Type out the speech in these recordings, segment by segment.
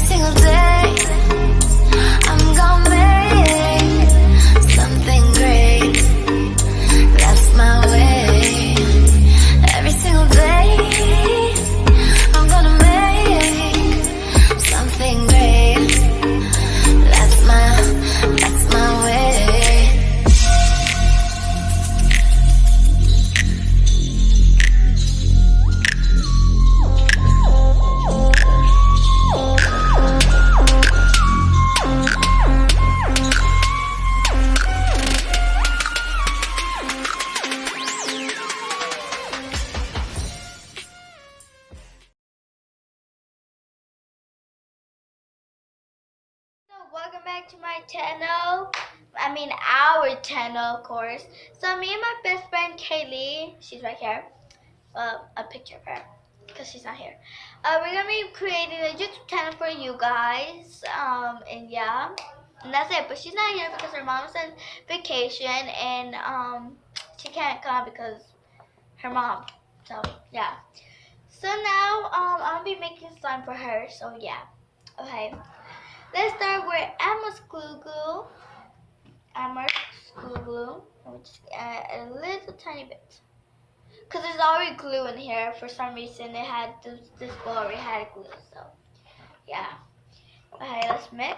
single day, I'm gonna make something great. That's my way. Every single day, I'm gonna make something great. That's my way. Welcome back to my channel. I mean our channel, of course. So me and my best friend Keilly, she's right here. A picture of her because she's not here. We're gonna be creating a YouTube channel for you guys. And yeah, and that's it. But she's not here because her mom's on vacation and she can't come because her mom. So yeah. So now I'll be making slime for her. So yeah. Okay. Let's start with Emma's glue glue. Let me just add a little tiny bit. Because there's already glue in here. For some reason, it had this bowl already had glue. So, yeah. Okay, let's mix.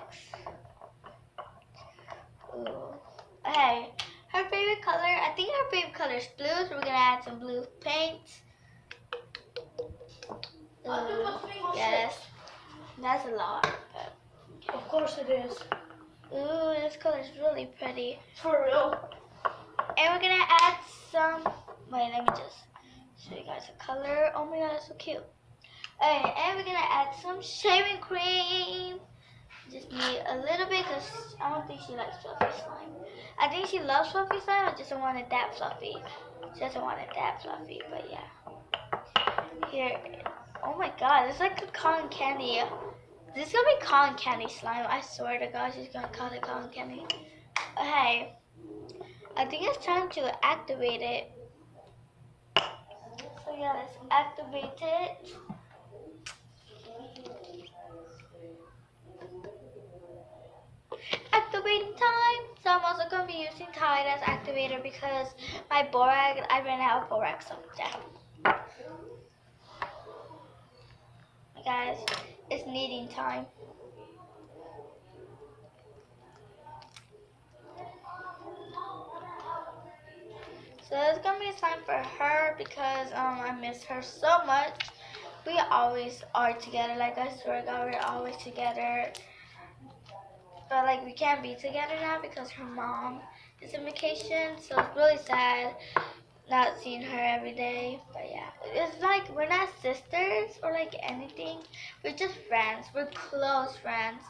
Ooh. Okay, her favorite color. I think her favorite color is blue. So we're gonna add some blue paint. Ooh, yes, that's a lot. But of course it is. ooh, this color is really pretty. For real. And we're gonna add some. Wait, let me just show you guys the color. Oh my god, it's so cute. Okay, and we're gonna add some shaving cream. Just need a little bit because I don't think she likes fluffy slime. I think she loves fluffy slime. I just don't want it that fluffy. She doesn't want it that fluffy, but yeah. Here. Oh my god, it's like a cotton candy. This is gonna be cotton candy slime. I swear to God, she's gonna call it cotton candy. Okay. I think it's time to activate it. So yeah, let's activate it. Activating time. So I'm also gonna be using Tide as activator because my borax, I ran out of borax. So yeah. Guys, it's kneading time. So it's gonna be time for her because I miss her so much. We always are together. Like I swear to God, we're always together. But like we can't be together now because her mom is on vacation. So it's really sad not seeing her every day. But yeah, it's like we're not sisters or like anything. We're just friends. We're close friends.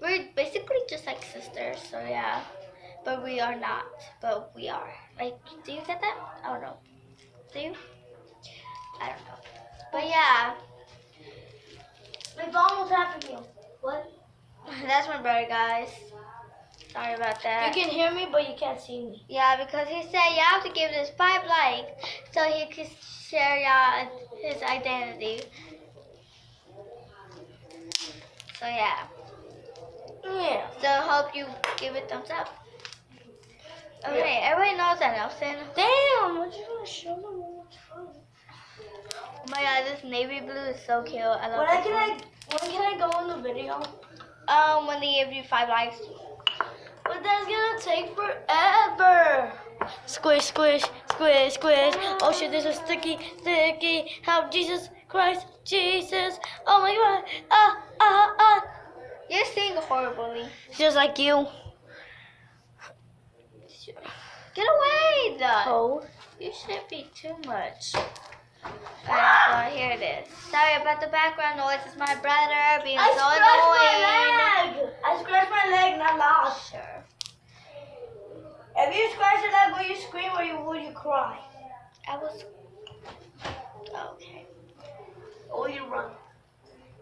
We're basically just like sisters. So yeah. But we are not. But we are. Like, do you get that? I don't know. Do you? I don't know. But yeah. We've almost happened to you. What? That's my brother, guys. Sorry about that. You can hear me, but you can't see me. Yeah, because he said you have to give this 5 likes so he can share y'all his identity. So yeah. Yeah. So hope you give it thumbs up. Okay, everybody knows that, Nelson. Damn, what you gonna show me one more time? Oh my god, this navy blue is so cute. I love When this one. can I go in the video? When they give you 5 likes. But that's gonna take forever. Squish, squish, squish, squish. Oh shit, this is sticky, sticky. Help, Jesus Christ, Jesus. Oh my God. You're singing horribly. Just like you. Get away, though. Oh. You shouldn't be too much. Alright, so here it is. Sorry about the background noise. It's my brother being so annoying. I scratched my leg, not loud. Sure. If you scratch your leg, will you scream or will you cry? I was... Okay. Or you run.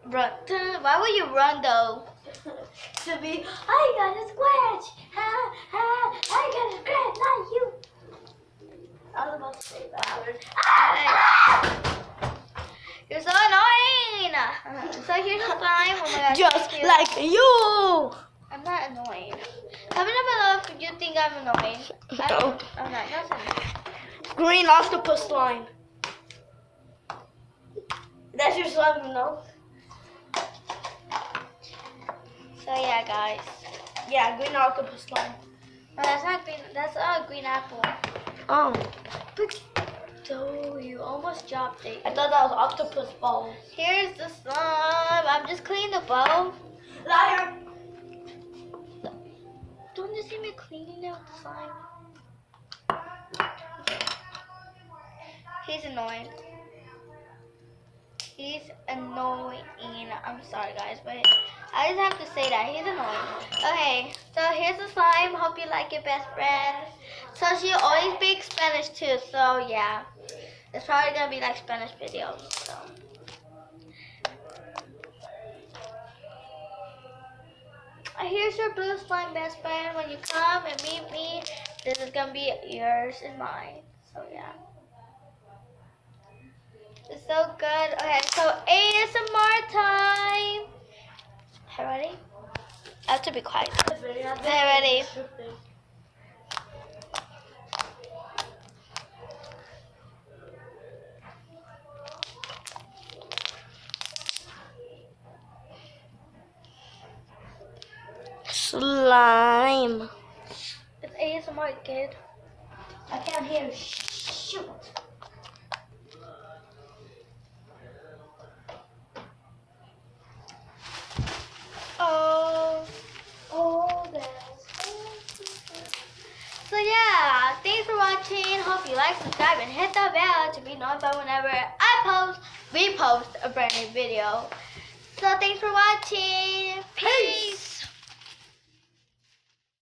Run. Why would you run, though? To be, I got a scratch. I got a scratch, not you. I was about to say that word. You're so annoying. So here's the slime. Oh my gosh. Just so cute. like you. I'm not annoying. Comment down below if you think I'm annoying. No. I'm not. No, I'm Green octopus slime. That's your slime, no? So yeah, guys. Yeah, green octopus slime. No, that's not green. That's a green apple. Oh, But oh, you almost dropped it. I thought that was octopus balls. Here's the slime. I'm just cleaning the bowl. Liar. Don't you see me cleaning out the slime? He's annoying. He's annoying. I'm sorry, guys, but I just have to say that. He's annoying. Okay, so here's the slime. Hope you like it, best friend. So she always speaks Spanish too, so yeah. It's probably going to be like Spanish videos, so. Here's your blue slime, best friend. When you come and meet me, this is going to be yours and mine. So yeah. It's so good. Okay, so ASMR time. Okay, ready? I have to be quiet. Okay, ready? Slime. It's ASMR, kid. I can't hear. Shoot. So yeah, thanks for watching. Hope you like, subscribe, and hit the bell to be notified whenever I repost a brand new video. So thanks for watching. Peace.